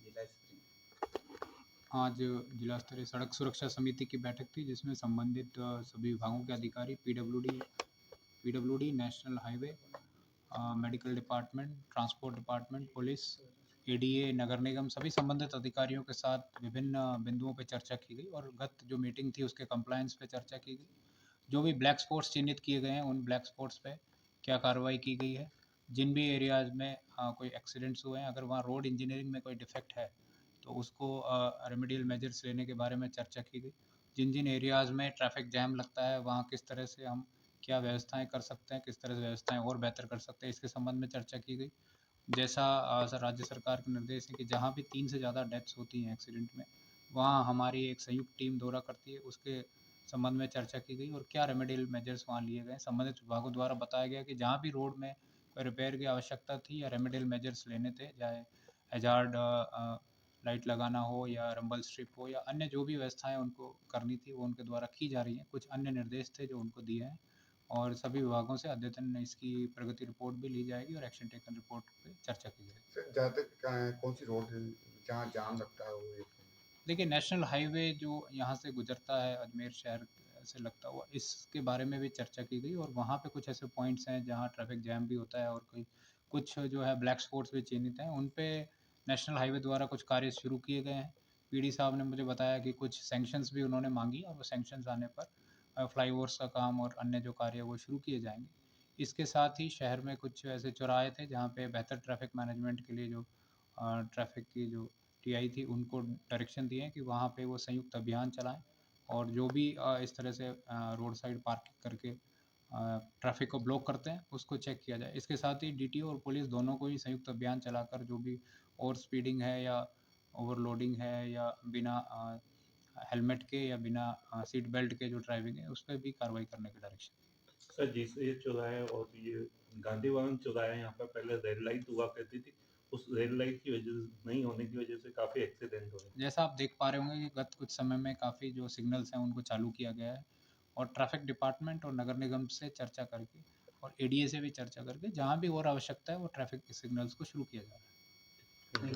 जिला स्तरीय? आज जिला स्तरीय सड़क सुरक्षा समिति की बैठक थी जिसमें संबंधित सभी विभागों के अधिकारी PWD, national highway, medical department, transport department, police, ADA, नगर निगम सभी संबंधित अधिकारियों के साथ विभिन्न बिंदुओं पर चर्चा की गई और गत जो मीटिंग थी उसके कंप्लायंस पे चर्चा की गई। जो भी ब्लैक स्पॉट्स चिन्हित किए गए हैं उन ब्लैक स्पॉट्स पे क्या कार्रवाई की गई है, जिन भी एरियाज़ में कोई एक्सीडेंट्स हुए हैं, अगर वहाँ रोड इंजीनियरिंग में कोई डिफेक्ट है तो उसको रेमेडियल मेजर्स लेने के बारे में चर्चा की गई। जिन जिन एरियाज़ में ट्रैफिक जैम लगता है वहाँ किस तरह से हम क्या व्यवस्थाएं कर सकते हैं, किस तरह से व्यवस्थाएं और बेहतर कर सकते हैं, इसके संबंध में चर्चा की गई। जैसा राज्य सरकार के निर्देश है कि जहाँ भी 3 से ज़्यादा डेथ्स होती हैं एक्सीडेंट में, वहाँ हमारी एक संयुक्त टीम दौरा करती है, उसके संबंध में चर्चा की गई और क्या रेमेडियल मेजर्स वहाँ लिए गए। संबंधित विभागों द्वारा बताया गया कि जहाँ भी रोड में कोई रिपेयर की आवश्यकता थी या रेमेडियल मेजर्स लेने थे, चाहे हैजार्ड लाइट लगाना हो या रंबल स्ट्रिप हो या अन्य जो भी व्यवस्थाएं उनको करनी थी वो उनके द्वारा की जा रही हैं। कुछ अन्य निर्देश थे जो उनको दिए हैं और सभी विभागों से अद्यतन इसकी प्रगति रिपोर्ट भी ली जाएगी और एक्शन टेकन रिपोर्ट पे चर्चा की जाएगी। सर, जहाँ तक कौन सी रोड है जहाँ जाम लगता है वो एक? देखिए, नेशनल हाईवे जो यहाँ से गुजरता है अजमेर शहर से लगता हुआ, इसके बारे में भी चर्चा की गई और वहाँ पे कुछ ऐसे पॉइंट्स हैं जहाँ ट्रैफिक जैम भी होता है और कोई कुछ जो है ब्लैक स्पॉट्स भी चिन्हित हैं, उन पे नेशनल हाईवे द्वारा कुछ कार्य शुरू किए गए हैं। पीडी साहब ने मुझे बताया कि कुछ सैंक्शंस भी उन्होंने माँगी और वो सैंक्शंस आने पर फ्लाईओवर्स का काम और अन्य जो कार्य है वो शुरू किए जाएँगे। इसके साथ ही शहर में कुछ ऐसे चौराहे थे जहाँ पे बेहतर ट्रैफिक मैनेजमेंट के लिए जो ट्रैफिक की जो टीआई थी उनको डायरेक्शन दिए हैं कि वहाँ पे वो संयुक्त अभियान चलाएँ और जो भी इस तरह से रोड साइड पार्किंग करके ट्रैफिक को ब्लॉक करते हैं उसको चेक किया जाए। इसके साथ ही डीटीओ और पुलिस दोनों को ही संयुक्त अभियान चलाकर जो भी ओवर स्पीडिंग है या ओवरलोडिंग है या बिना हेलमेट के या बिना सीट बेल्ट के जो ड्राइविंग है उस पे भी कार्रवाई करने का डायरेक्शन। सर, जिस ये चौराहे और ये गांधी भवन चौराहा है, यहाँ पर पहले रेड लाइट हुआ करती थी। उस रेड लाइट की वजह से नहीं होने की वजह से काफ़ी एक्सीडेंट हुए। जैसा आप देख पा रहे होंगे कि गत कुछ समय में काफ़ी जो सिग्नल्स हैं उनको चालू किया गया है और ट्रैफिक डिपार्टमेंट और नगर निगम से चर्चा करके और एडीए से भी चर्चा करके जहाँ भी और आवश्यकता है वो ट्रैफिक सिग्नल्स को शुरू किया जा रहा है।